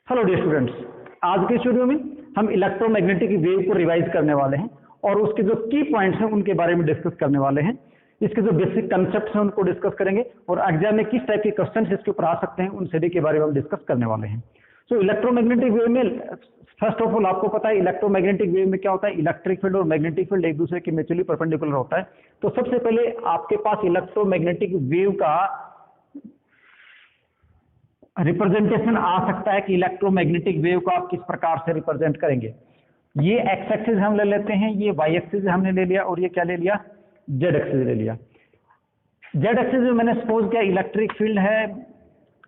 Hello dear students, आज के इस वीडियो में हम इलेक्ट्रोमैग्नेटिक वेव को रिवाइज करने वाले हैं और उसके जो की पॉइंट्स हैं उनके बारे में डिस्कस करने वाले हैं। इसके जो बेसिक कंसेप्ट्स हैं उनको डिस्कस करेंगे और एग्जाम में किस टाइप के क्वेश्चंस इसके ऊपर आ सकते हैं उन सभी के बारे में हम डिस्कस करने वाले हैं। सो इलेक्ट्रोमैग्नेटिक वेव में फर्स्ट ऑफ ऑल आपको पता है इलेक्ट्रोमैग्नेटिक वेव में क्या होता है, इलेक्ट्रिक फील्ड और मैग्नेटिक फील्ड एक दूसरे के म्यूचुअली परपेंडिकुलर होता है। तो सबसे पहले आपके पास इलेक्ट्रोमैग्नेटिक वेव का रिप्रेजेंटेशन आ सकता है कि इलेक्ट्रोमैग्नेटिक वेव को आप किस प्रकार से रिप्रेजेंट करेंगे। ये एक्स एक्सिस हम ले लेते हैं, ये वाई एक्सिस हमने ले लिया और ये क्या ले लिया, जेड एक्सिस ले लिया। जेड एक्सिस में मैंने सपोज किया इलेक्ट्रिक फील्ड है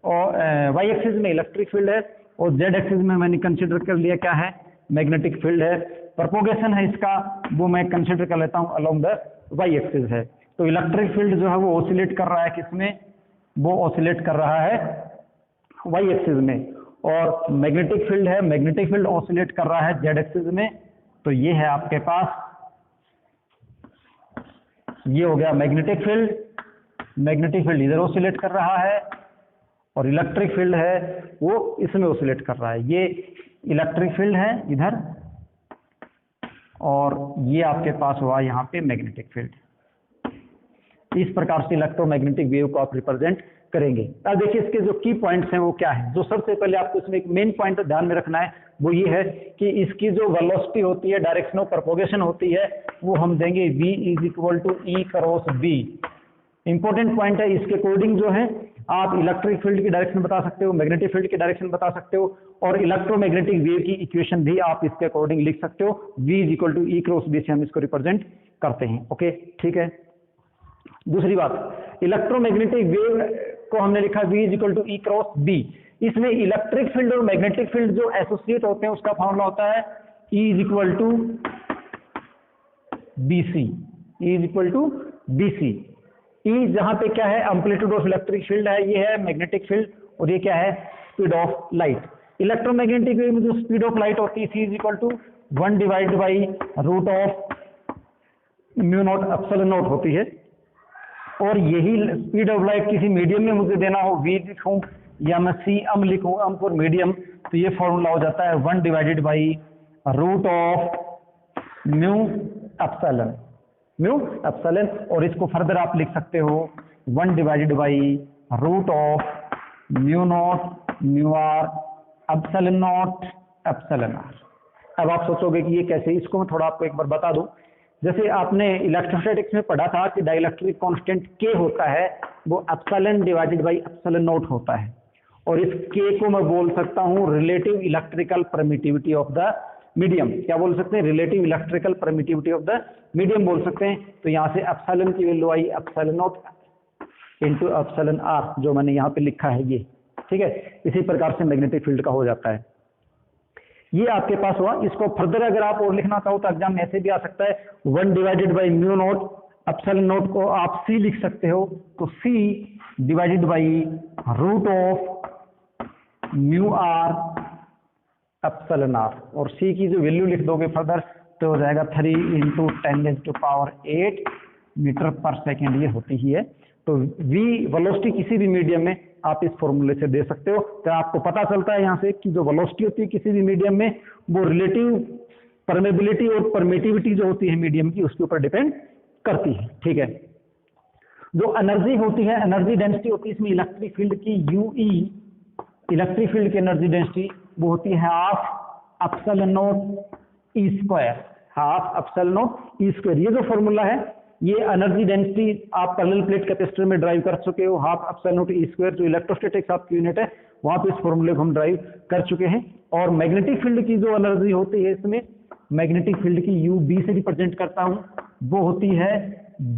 और वाई एक्सिस में इलेक्ट्रिक फील्ड है और जेड एक्सिस में मैंने कंसिडर कर लिया क्या है, मैग्नेटिक फील्ड है। प्रोपोगेशन है इसका वो मैं कंसिडर कर लेता हूँ अलोंग द वाई एक्सिस है। तो इलेक्ट्रिक फील्ड जो है वो ऑसिलेट कर रहा है किसमें, वो ऑसिलेट कर रहा है वाई एक्सिस में, और मैग्नेटिक फील्ड है, मैग्नेटिक फील्ड ऑसिलेट कर रहा है जेड एक्सिस में। तो ये है आपके पास, ये हो गया मैग्नेटिक फील्ड, मैग्नेटिक फील्ड इधर ऑसिलेट कर रहा है और इलेक्ट्रिक फील्ड है वो इसमें ऑसिलेट कर रहा है। ये इलेक्ट्रिक फील्ड है इधर और ये आपके पास हुआ यहाँ पे मैग्नेटिक फील्ड। इस प्रकार से इलेक्ट्रोमैग्नेटिक वेव को आप रिप्रेजेंट करेंगे। अब देखिए इसके जो की पॉइंट्स हैं वो क्या है। जो सबसे पहले आपको इसमें एक मेन पॉइंट ध्यान में रखना है वो ये है कि इसकी जो वेलोसिटी होती है, डायरेक्शन ऑफ प्रोपोगेशन होती है, वो हम देंगे v is equal to E cross B. Important point है, इसके अकॉर्डिंग जो है आप इलेक्ट्रिक फील्ड की डायरेक्शन बता सकते हो, मैग्नेटिक फील्ड की डायरेक्शन बता सकते हो और इलेक्ट्रोमैग्नेटिक वेव की इक्वेशन भी आप इसके अकॉर्डिंग लिख सकते हो। v is equal to E cross B से हम इसको रिप्रेजेंट करते हैं। ओके, ठीक है। दूसरी बात, इलेक्ट्रोमैग्नेटिक वेव को हमने लिखा v is equal to E cross B. इसमें इलेक्ट्रिक फील्ड और मैग्नेटिक फील्ड जो एसोसिएट होते हैं उसका फॉर्मूला होता है E is equal to B C, E is equal to B C. E जहां पे क्या है, एम्पलीट्यूड ऑफ इलेक्ट्रिक फील्ड है, ये है मैग्नेटिक फील्ड और ये क्या है, speed of light. Electromagnetic wave में जो स्पीड ऑफ लाइट होती है C is equal to 1 divide by root of mu not epsilon not होती है। और यही स्पीड ऑफ लाइट किसी मीडियम में मुझे देना हो, v लिखूं या मैं सी एम लिखूं, एम फॉर मीडियम, तो ये फॉर्मूला हो जाता है 1 divided by root of mu epsilon, mu epsilon. और इसको फर्दर आप लिख सकते हो 1 divided by root of mu naught mu are epsilon naught epsilon r. अब आप सोचोगे कि ये कैसे, इसको मैं थोड़ा आपको एक बार बता दूं। जैसे आपने इलेक्ट्रोस्टैटिक्स में पढ़ा था कि डाइलेक्ट्रिक कांस्टेंट K होता है वो epsilon divided by epsilon not होता है और इस K को मैं बोल सकता हूँ relative electrical permittivity of the medium. क्या बोल सकते हैं, relative electrical permittivity of the medium बोल सकते हैं। तो यहाँ से एप्सिलॉन की वैल्यू आई epsilon naught into epsilon r, जो मैंने यहाँ पे लिखा है ये, ठीक है। इसी प्रकार से मैग्नेटिक फील्ड का हो जाता है। ये आपके पास हुआ। इसको फर्दर अगर आप और लिखना चाहो तो एग्जाम में ऐसे भी आ सकता है 1 divided by mu not epsilon naught को आप सी लिख सकते हो, तो C divided by root of mu are epsilon R, और सी की जो वैल्यू लिख दोगे फर्दर तो हो जाएगा 3 इंटू 10⁸ मीटर पर सेकेंड, ये होती ही है। तो v वेलोसिटी किसी भी मीडियम में आप इस फॉर्मूले से दे सकते हो। तो आपको पता चलता है यहाँ से कि जो वेलोसिटी होती है किसी भी मीडियम में वो रिलेटिव परमेबिलिटी और परमिटिविटी जो होती है मीडियम की उसके ऊपर डिपेंड करती है, ठीक है। जो एनर्जी होती है, एनर्जी डेंसिटी होती है इसमें इलेक्ट्रिक फील्ड की UE, इलेक्ट्रिक फील्ड की एनर्जी डेंसिटी वो होती है half epsilon not E square, half epsilon not E square. ये जो फॉर्मूला है ये एनर्जी डेंसिटी आप पैरेलल प्लेट कैपेसिटर में ड्राइव कर चुके हो, half epsilon not E square जो इलेक्ट्रोस्टैटिक्स आपकी यूनिट है वहां पे इस फॉर्मूले को हम ड्राइव कर चुके हैं। और मैग्नेटिक फील्ड की जो एनर्जी होती है इसमें मैग्नेटिक फील्ड की UB से रिप्रेजेंट करता हूं, वो होती है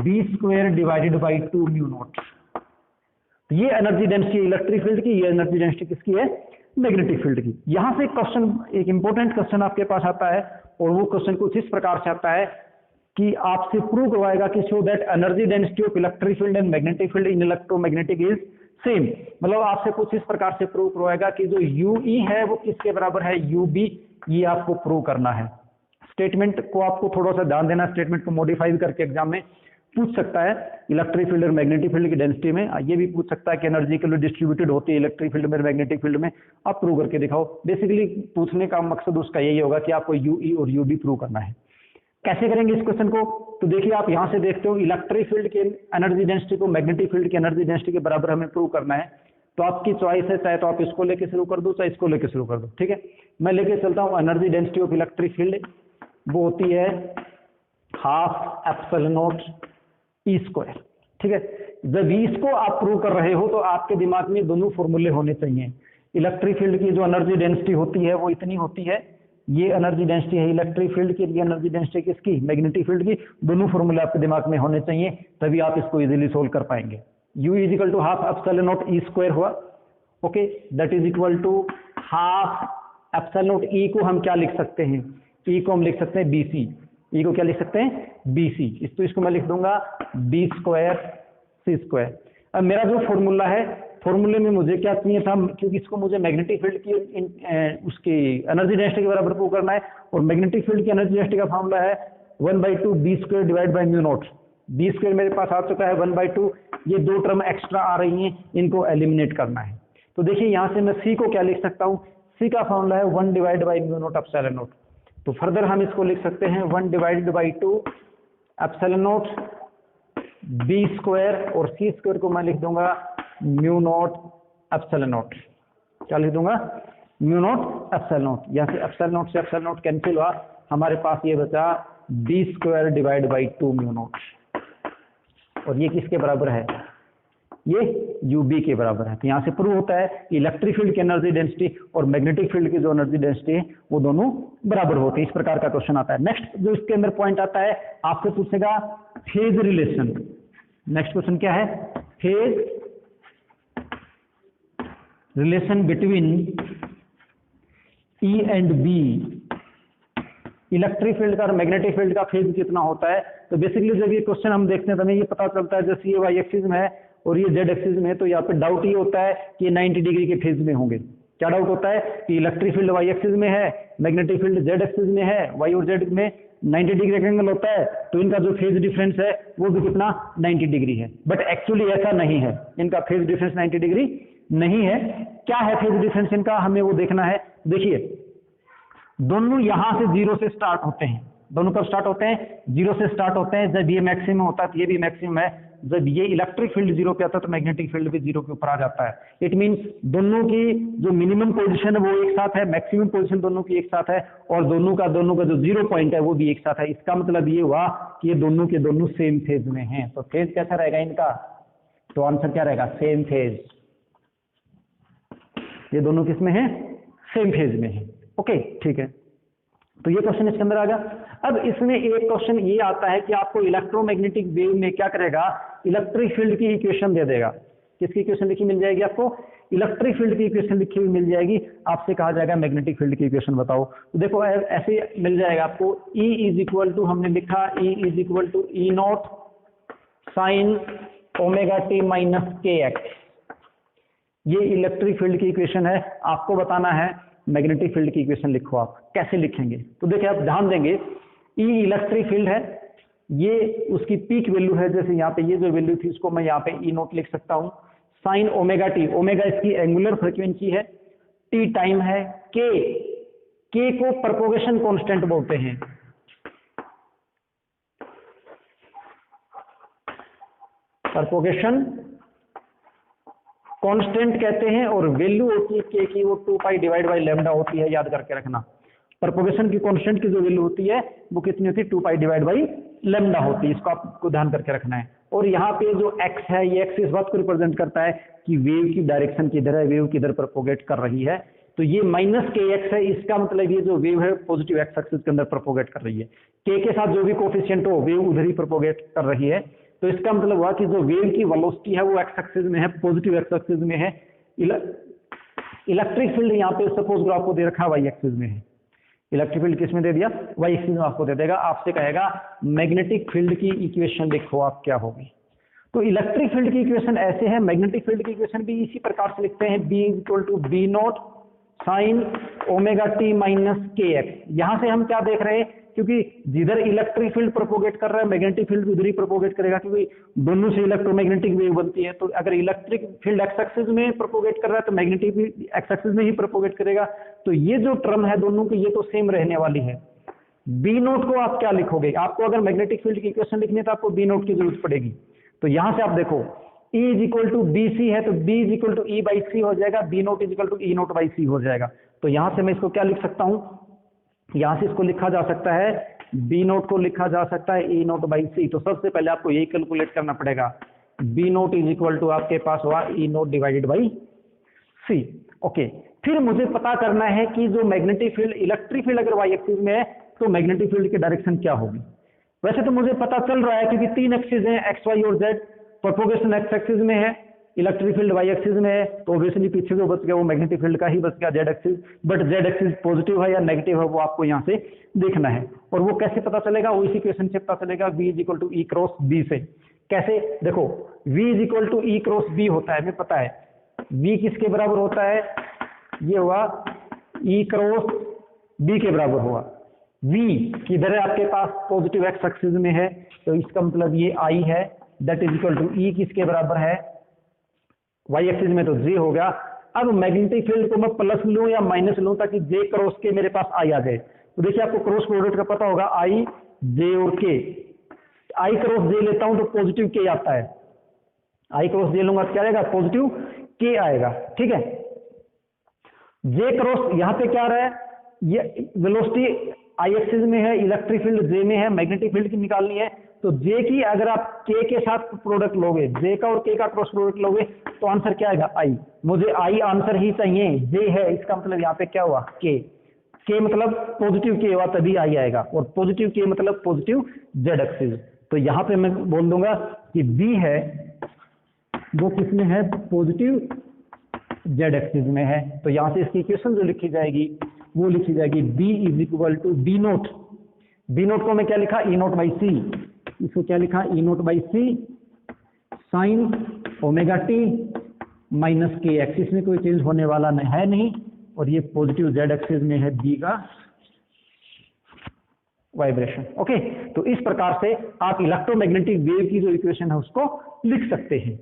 B square divided by 2 mu naught. ये एनर्जी डेंसिटी इलेक्ट्रिक फील्ड की, ये एनर्जी डेंसिटी किसकी है, मैग्नेटिक फील्ड की। यहां से क्वेश्चन, एक इंपॉर्टेंट क्वेश्चन आपके पास आता है और वो क्वेश्चन कुछ इस प्रकार से आता है कि आपसे प्रूव करवाएगा कि show that energy density of electric field and magnetic field in electromagnetic is same. मतलब आपसे कुछ इस प्रकार से प्रूव करवाएगा कि जो UE है वो किसके बराबर है, UB। ये आपको प्रूव करना है। स्टेटमेंट को आपको थोड़ा सा ध्यान देना, स्टेटमेंट को मॉडिफाई करके एग्जाम में पूछ सकता है इलेक्ट्रिक फील्ड और मैग्नेटिक फील्ड की डेंसिटी में, ये भी पूछ सकता है कि एनर्जी के लिए डिस्ट्रीब्यूटेड होती है इलेक्ट्रिक फील्ड में मैग्नेटिक फील्ड में, आप प्रूव करके दिखाओ। बेसिकली पूछने का मकसद उसका यही होगा कि आपको यूई और यूबी प्रूव करना है। कैसे करेंगे इस क्वेश्चन को, तो देखिए आप यहाँ से देखते हो इलेक्ट्रिक फील्ड के एनर्जी डेंसिटी को मैग्नेटिक फील्ड की एनर्जी डेंसिटी के बराबर हमें प्रूव करना है। तो आपकी चॉइस है, चाहे तो आप इसको लेके शुरू कर दो चाहे इसको लेके शुरू कर दो, ठीक है। मैं लेके चलता हूँ energy density of electric field, वो होती है 12 एप्सिलॉन नॉट ई स्क्वायर, ठीक है। जब इसको आप प्रूव कर रहे हो तो आपके दिमाग में दोनों फॉर्मूले होने चाहिए। इलेक्ट्रिक फील्ड की जो एनर्जी डेंसिटी होती है वो इतनी होती है, ये एनर्जी डेंसिटी है इलेक्ट्रिक फील्ड की, ये एनर्जी डेंसिटी किसकी, मैग्नेटिक फील्ड की। दोनों फॉर्मूले आपके दिमाग में होने चाहिए, तभी आप इसको इजीली सोल्व कर पाएंगे। U is equal to 12 epsilon not E square हुआ, okay, that is equal to 12 epsilon not E को हम क्या लिख सकते हैं, ई को हम लिख सकते हैं BC, ई को क्या लिख सकते हैं BC, इसको मैं लिख दूंगा B स्क्वायर C स्क्वायर। अब मेरा जो फॉर्मूला है, फॉर्मूले में मुझे क्या चाहिए था, क्योंकि इसको मुझे मैग्नेटिक फील्ड की उसकी एनर्जी डेंसिटी के बराबर प्रूव करना है, और मैग्नेटिक फील्ड की एनर्जी डेंसिटी का फॉर्मूला है 1/2 B square divide by mu not. B square मेरे पास आ चुका है 1/2, ये दो टर्म एक्स्ट्रा आ रही हैं, इनको एलिमिनेट करना है। तो देखिए यहाँ से मैं C को क्या लिख सकता हूँ, C का फॉर्मूला है 1 divide by mu not epsilon not. तो फर्दर हम इसको लिख सकते हैं 1 divide by 2 epsilon not B square, और C स्क्वायर को मैं लिख दूंगा म्यू नॉट एप्सिलॉन नॉट। क्या लिख दूंगा, म्यू नॉट एप्सिलॉन नॉट। यहाँ से एप्सिलॉन नॉट कैंसिल हुआ, हमारे पास ये बचा B square divide by 2 mu naught, और ये किसके बराबर है, ये UB के बराबर है। तो यहाँ से प्रूव होता है कि इलेक्ट्रिक फील्ड की एनर्जी डेंसिटी और मैग्नेटिक फील्ड की जो एनर्जी डेंसिटी है वो दोनों बराबर होती है। इस प्रकार का क्वेश्चन आता है। नेक्स्ट जो इसके अंदर पॉइंट आता है, आपसे पूछेगा फेज रिलेशन। नेक्स्ट क्वेश्चन क्या है, phase relation between E and B, electric field का और मैग्नेटिक फील्ड का फेज कितना होता है। तो बेसिकली जब ये क्वेश्चन हम देखते हैं तो हमें ये पता चलता है, जैसे ये वाई एक्सिस में है और ये जेड एक्सिस में है, तो यहाँ पे डाउट ये होता है कि 90 डिग्री के फेज में होंगे। क्या डाउट होता है कि इलेक्ट्रिक फील्ड वाई एक्सिस में है, मैग्नेटिक फील्ड जेड एक्सिस में है, वाई और जेड में 90 डिग्री का एंगल होता है, तो इनका जो फेज डिफरेंस है वो भी कितना 90 डिग्री है। बट एक्चुअली ऐसा नहीं है, इनका फेज डिफरेंस 90 डिग्री नहीं है। क्या है फेज डिफरेंस इनका, हमें वो देखना है। देखिए दोनों यहां से 0 से स्टार्ट होते हैं, दोनों कब स्टार्ट होते हैं, 0 से स्टार्ट होते हैं। जब ये मैक्सिमम होता है तो ये भी मैक्सिमम है, जब ये इलेक्ट्रिक फील्ड 0 पे आता है तो मैग्नेटिक फील्ड भी 0 के ऊपर आ जाता है। इट मींस दोनों की जो मिनिमम पोजीशन है वो एक साथ है, मैक्सिमम पोजीशन दोनों की एक साथ है, और दोनों का जो 0 पॉइंट है वो भी एक साथ है। इसका मतलब ये हुआ कि ये दोनों के दोनों सेम फेज में हैं। तो फेज कैसा रहेगा इनका, तो आंसर क्या रहेगा, सेम फेज। ये दोनों किस में है, सेम फेज में है। ओके ठीक है, तो ये क्वेश्चन इसके अंदर आ गया। अब इसमें एक क्वेश्चन ये आता है कि आपको इलेक्ट्रोमैग्नेटिक वेव में क्या करेगा, इलेक्ट्रिक फील्ड की इक्वेशन दे देगा। किसकी इक्वेशन लिखी मिल जाएगी आपको, इलेक्ट्रिक फील्ड की इक्वेशन लिखी हुई मिल जाएगी। आपसे कहा जाएगा मैग्नेटिक फील्ड की इक्वेशन बताओ। तो देखो ऐसे मिल जाएगा आपको, E इज इक्वल टू, हमने लिखा E is equal to E naught sine omega T minus के एक्स। ये इलेक्ट्रिक फील्ड की इक्वेशन है। आपको बताना है मैग्नेटिक फील्ड की इक्वेशन लिखो। आप कैसे लिखेंगे, तो देखिए आप ध्यान देंगे, E इलेक्ट्रिक फील्ड है, ये उसकी पीक वैल्यू है। जैसे यहाँ पे ये जो वैल्यू थी उसको मैं यहाँ पे E नोट लिख सकता हूँ, साइन ओमेगा टी, ओमेगा इसकी एंगुलर फ्रीक्वेंसी है, टी टाइम है, के को प्रोपोगेशन कांस्टेंट बोलते हैं। प्रोपोगेशन कांस्टेंट कहते हैं, और वैल्यू होती है के की वो 2 पाई डिवाइड बाई लैम्डा होती है, याद करके रखना। प्रोपोगेशन की कांस्टेंट की जो वैल्यू होती है वो कितनी होती है, 2 पाई डिवाइड बाई लैम्डा होती है। इसको आपको ध्यान करके रखना है। और यहाँ पे जो एक्स है, ये एक्स इस बात को रिप्रेजेंट करता है कि वेव की डायरेक्शन किधर है, वेव किधर प्रोपोगेट कर रही है। तो ये माइनस के एक्स है, इसका मतलब ये जो वेव है पॉजिटिव एक्स एक्सिस के अंदर प्रोपोगेट कर रही है। के साथ जो भी कोफिशिएंट हो वेव उधर ही प्रोपोगेट कर रही है। तो इसका मतलब हुआ कि जो वेव की वेलोसिटी है वो एक्स एक्सिस में है, पॉजिटिव एक्स एक्सिस में है। इलेक्ट्रिक फील्ड यहाँ पे सपोज आपको दे रखा है वाई एक्सिस में है, इलेक्ट्रिक फील्ड किस में दे दिया, वाई एक्सिस में आपको दे देगा। आपसे कहेगा मैग्नेटिक फील्ड की इक्वेशन लिखो, आप क्या होगी। तो इलेक्ट्रिक फील्ड की इक्वेशन ऐसे है, मैग्नेटिक फील्ड की इक्वेशन भी इसी प्रकार से लिखते हैं, B equal to B naught sine omega T minus के एक्स। यहाँ से हम क्या देख रहे हैं क्योंकि जिधर इलेक्ट्रिक फील्ड प्रोपोगेट कर रहा है मैग्नेटिक फील्ड उधर ही प्रोपोगेट करेगा, क्योंकि दोनों से इलेक्ट्रोमैग्नेटिक वेव बनती है। तो अगर इलेक्ट्रिक फील्ड एक्स एक्सिस में प्रोपोगेट कर रहा है तो मैग्नेटिक फील्ड एक्स एक्सिस में ही प्रोपोगेट करेगा। तो ये जो टर्म है दोनों की ये तो सेम रहने वाली है। बी नोट को आप क्या लिखोगे, आपको अगर मैग्नेटिक फील्ड की इक्वेशन लिखनी है तो आपको बी नोट की जरूरत पड़ेगी। तो यहां से आप देखो E is equal to B C है, तो B is equal to E by C हो जाएगा, B naught is equal to E naught by C हो जाएगा। तो यहां से मैं इसको क्या लिख सकता हूं, यहां से इसको लिखा जा सकता है बी नोट को लिखा जा सकता है ई नोट बाई सी। तो सबसे पहले आपको यही कैलकुलेट करना पड़ेगा, B naught is equal to आपके पास हुआ E naught divided by C. Okay, फिर मुझे पता करना है कि जो मैग्नेटिक फील्ड इलेक्ट्रिक फील्ड अगर वाई एक्सिस में है तो मैग्नेटिक फील्ड की डायरेक्शन क्या होगी। वैसे तो मुझे पता चल रहा है क्योंकि तीन एक्सिस हैं एक्स वाई और जेड, प्रोपोगेशन एक्स एक्सिस में है, इलेक्ट्रिक फील्ड वाई एक्सिस में है, तो ऑब्वियसली पीछे जो बच गया वो मैग्नेटिक फील्ड का ही बच गया Z axis. But Z axis positive है या नेगेटिव है वो आपको यहाँ से देखना है। और वो कैसे पता चलेगा, वो इसी क्वेश्चन से पता चलेगा, v is equal to E cross B से। कैसे, देखो v is equal to E cross B होता है, हमें पता है v किसके बराबर होता है, ये हुआ ई क्रॉस बी के बराबर हुआ। v किधर है आपके पास, पॉजिटिव एक्स एक्सिस में है, तो इसका मतलब ये i है, दैट इज इक्वल टू ई किसके बराबर है, वाई एक्सिस में तो जे हो गया। अब मैग्नेटिक फील्ड को मैं प्लस लूं या माइनस लूं ताकि जे क्रॉस के मेरे पास आई आ जाए। तो देखिए आपको क्रॉस प्रोडक्ट का पता होगा, आई जे और के, आई क्रॉस जे लेता हूं तो पॉजिटिव के आता है, आई क्रॉस जे लूंगा तो क्या आएगा, पॉजिटिव के आएगा। ठीक है, जे क्रॉस यहां पे क्या आ रहा है, ये वेलोसिटी आई एक्सिस में है, इलेक्ट्रिक फील्ड जे में है, मैग्नेटिक फील्ड की निकालनी है। तो जे की अगर आप के साथ प्रोडक्ट लोगे, जे का और के का क्रॉस प्रोडक्ट लोगे तो आंसर क्या आएगा, आई। मुझे आई आंसर ही चाहिए, जे है, इसका मतलब यहाँ पे क्या हुआ, के मतलब पॉजिटिव के हुआ तभी आई आएगा, और पॉजिटिव के मतलब पॉजिटिव जेड एक्सिस। तो यहाँ पे मैं बोल दूंगा कि बी है वो किसमें है, पॉजिटिव जेड एक्सिस में है। तो यहाँ से इसकी इक्वेशन जो लिखी जाएगी वो लिखी जाएगी B is equal to B naught, B naught को मैं क्या लिखा, ई नोट बाई सी, इसको क्या लिखा, E naught by C sine omega T minus के एक्स, इसमें कोई चेंज होने वाला है नहीं, और ये पॉजिटिव जेड एक्सिस में है बी का वाइब्रेशन। ओके, तो इस प्रकार से आप इलेक्ट्रोमैग्नेटिक वेव की जो इक्वेशन है उसको लिख सकते हैं।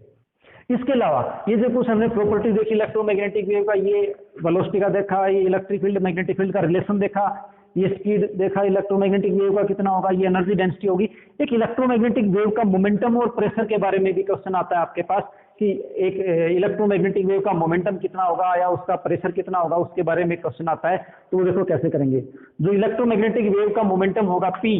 इसके अलावा ये जो कुछ हमने प्रॉपर्टी देखी इलेक्ट्रोमैग्नेटिक वेव का, ये वेलोसिटी का देखा, ये इलेक्ट्रिक फील्ड मैग्नेटिक फील्ड का रिलेशन देखा, ये स्पीड देखा इलेक्ट्रोमैग्नेटिक वेव का कितना होगा, ये एनर्जी डेंसिटी होगी। एक इलेक्ट्रोमैग्नेटिक वेव का मोमेंटम और प्रेशर के बारे में भी क्वेश्चन आता है आपके पास कि एक इलेक्ट्रोमैग्नेटिक वेव का मोमेंटम कितना होगा या उसका प्रेशर कितना होगा, उसके बारे में क्वेश्चन आता है। तो वो देखो कैसे करेंगे, जो इलेक्ट्रोमैग्नेटिक वेव का मोमेंटम होगा P,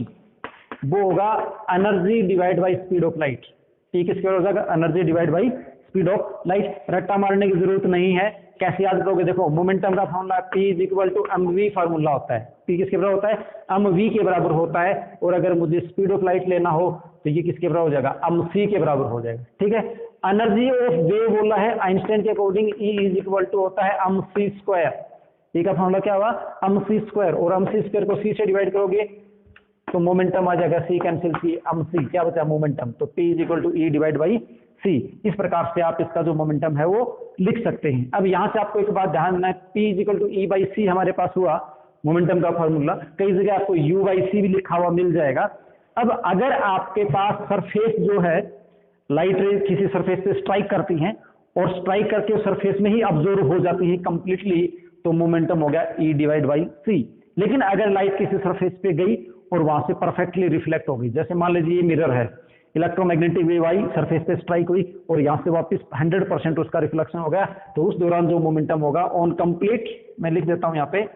वो होगा energy divide by speed of light. P किसके बराबर हो जाएगा, energy divide by speed of light. रट्टा मारने की जरूरत नहीं है, कैसे याद करोगे, देखो मोमेंटम का formula P is equal to mv formula होता है, P किसके बराबर होता है, mv के बराबर होता है। और अगर मुझे स्पीड ऑफ लाइट लेना हो तो ये किसके बराबर हो जाएगा, mc के बराबर हो जाएगा। ठीक है, एनर्जी ऑफ वेव बोला है आइंस्टाइन के according E is equal to होता है mc स्क्वायर, E का फॉर्मूला क्या हुआ, mc स्क्वायर, और mc स्क्वायर को c से डिवाइड करोगे तो मोमेंटम आ जाएगा, c कैंसिल c, mc क्या बचा, मोमेंटम। तो P is equal to E divide by C. इस प्रकार से आप इसका जो मोमेंटम है वो लिख सकते हैं। अब यहाँ से आपको एक बात ध्यान देना है, P is equal to E by C हमारे पास हुआ मोमेंटम का फॉर्मूला, कई जगह आपको U बाई सी भी लिखा हुआ मिल जाएगा। अब अगर आपके पास सरफेस जो है, लाइट रे किसी सरफेस पे स्ट्राइक करती हैं और स्ट्राइक करके उस सरफेस में ही अब्जॉर्ब हो जाती है कंप्लीटली, तो मोमेंटम हो गया E डिवाइड बाई सी। लेकिन अगर लाइट किसी सरफेस पे गई और वहां से परफेक्टली रिफ्लेक्ट हो गई, जैसे मान लीजिए ये मिरर है, इलेक्ट्रोमैग्नेटिक वेव आई, सरफेस पे स्ट्राइक हुई और यहाँ से वापस 100% उसका रिफ्लेक्शन हो गया, तो उस दौरान जो मोमेंटम होगा ऑन कंप्लीट, मैं लिख देता हूं यहाँ पे,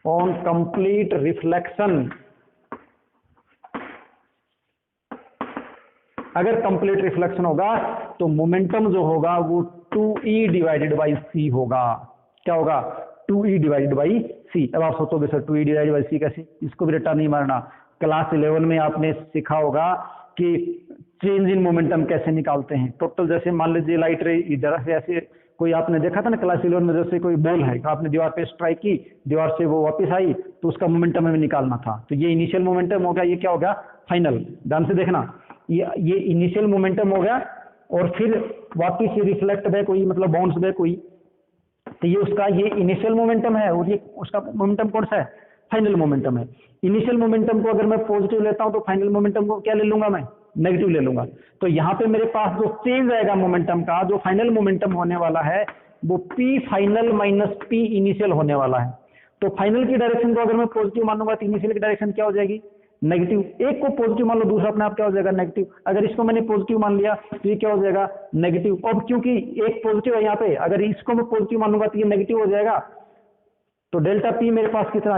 ऑन कंप्लीट रिफ्लेक्शन, अगर कंप्लीट रिफ्लेक्शन होगा तो मोमेंटम जो होगा वो 2e डिवाइडेड बाई सी होगा। क्या होगा, 2e डिवाइडेड बाई सी। अब आप सोचोगे सर 2e डिवाइडेड बाई सी कैसे, इसको भी रट्टा नहीं मारना। क्लास 11 में आपने सीखा होगा कि चेंज इन मोमेंटम कैसे निकालते हैं। टोटल जैसे मान लीजिए लाइट रे इधर से ऐसे, कोई आपने देखा था ना क्लास 11 में, जैसे कोई बॉल है, आपने दीवार पे स्ट्राइक की, दीवार से वो वापस आई, तो उसका मोमेंटम हमें निकालना था। तो ये इनिशियल मोमेंटम हो गया, ये क्या हो गया, फाइनल। ध्यान से देखना, ये इनिशियल मोमेंटम हो गया और फिर वापस रिफ्लेक्ट बैक हुई, मतलब बाउंस बैक हुई, तो ये उसका ये इनिशियल मोमेंटम है और ये उसका मोमेंटम कौन सा है, फाइनल मोमेंटम है। इनिशियल मोमेंटम को अगर मैं पॉजिटिव लेता हूं तो फाइनल मोमेंटम को क्या ले लूंगा मैं, नेगेटिव ले लूंगा। तो यहाँ पे मेरे पास जो चेंज आएगा मोमेंटम का, जो फाइनल मोमेंटम होने वाला है वो P final minus P initial होने वाला है। तो फाइनल की डायरेक्शन को अगर मैं पॉजिटिव मानूंगा तो इनिशियल की डायरेक्शन क्या हो जाएगी, नेगेटिव। एक को पॉजिटिव मान लो, दूसरा अपने आप क्या हो जाएगा, नेगेटिव। अगर इसको मैंने पॉजिटिव मान लिया तो ये क्या हो जाएगा, नेगेटिव। अब क्योंकि एक पॉजिटिव है यहाँ पे, अगर इसको मैं पॉजिटिव मानूंगा तो ये नेगेटिव हो जाएगा। तो डेल्टा P मेरे पास कितना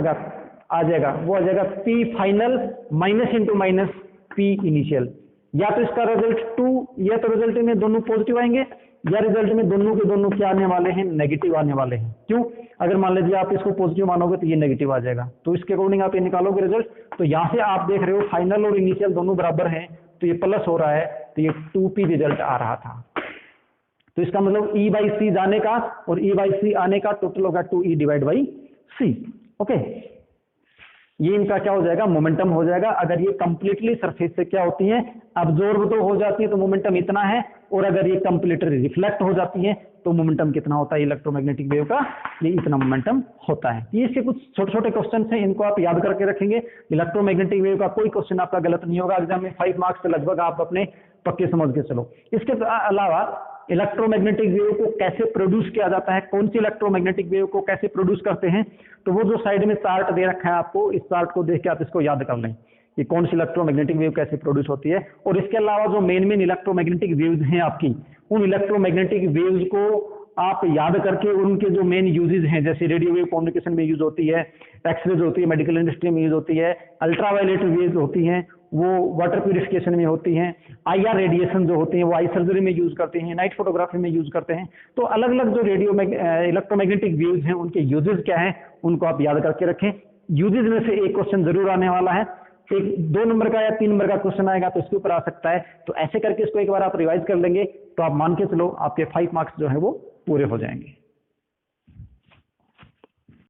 आ जाएगा, वो आ जाएगा P final minus into minus P initial. या तो इसका रिजल्ट 2, या तो रिजल्ट में दोनों पॉजिटिव आएंगे, या रिजल्ट में दोनों के दोनों क्या आने वाले हैं, नेगेटिव आने वाले हैं। क्यों, अगर मान लीजिए आप इसको पॉजिटिव मानोगे तो ये नेगेटिव आ जाएगा। तो इसके अकॉर्डिंग आप ये निकालोगे रिजल्ट। तो यहाँ से आप देख रहे हो फाइनल और इनिशियल दोनों बराबर हैं, तो ये प्लस हो रहा है, तो ये 2P रिजल्ट आ रहा था। तो इसका मतलब E/C जाने का और E/C आने का टोटल होगा 2E divide by C। Okay, ये इनका क्या हो जाएगा, मोमेंटम हो जाएगा। अगर ये कंप्लीटली सरफेस से क्या होती है, अब्जॉर्ब तो हो जाती है तो मोमेंटम इतना है, और अगर ये कंप्लीटली रिफ्लेक्ट हो जाती है तो मोमेंटम कितना होता है इलेक्ट्रोमैग्नेटिक वेव का, ये इतना मोमेंटम होता है। ये इसके कुछ छोटे छोटे क्वेश्चन हैं, इनको आप याद करके रखेंगे। इलेक्ट्रोमैग्नेटिक वेव का कोई क्वेश्चन आपका गलत नहीं होगा एग्जाम में, 5 मार्क्स से लगभग आप अपने पक्के समझ के चलो। इसके अलावा इलेक्ट्रोमैग्नेटिक वेव को कैसे प्रोड्यूस किया जाता है, कौन सी इलेक्ट्रोमैग्नेटिक वेव को कैसे प्रोड्यूस करते हैं, तो वो जो साइड में चार्ट दे रखा है आपको, इस चार्ट को देख के आप इसको याद कर लें कि कौन सी इलेक्ट्रोमैग्नेटिक वेव कैसे प्रोड्यूस होती है। और इसके अलावा जो मेन इलेक्ट्रोमैग्नेटिक वेव्स हैं आपकी, उन इलेक्ट्रोमैग्नेटिक वेव्स को आप याद करके उनके जो मेन यूजेस हैं, जैसे रेडियो वेव कम्युनिकेशन में यूज होती है, एक्सरेज होती है, मेडिकल इंडस्ट्री में यूज होती है, अल्ट्रावायलेट वेव्स होती हैं वो वाटर प्यूरिफिकेशन में होती हैं, IR रेडिएशन जो होती है वो आई सर्जरी में यूज करते हैं, नाइट फोटोग्राफी में यूज करते हैं। तो अलग अलग जो इलेक्ट्रोमैग्नेटिक वेव्स हैं उनके यूजेस क्या हैं, उनको आप याद करके रखें। यूजेस में से एक क्वेश्चन जरूर आने वाला है, एक 2 नंबर का या 3 नंबर का क्वेश्चन आएगा तो इसके ऊपर आ सकता है। तो ऐसे करके इसको एक बार आप रिवाइज कर लेंगे तो आप मान के चलो आपके 5 मार्क्स जो है वो पूरे हो जाएंगे।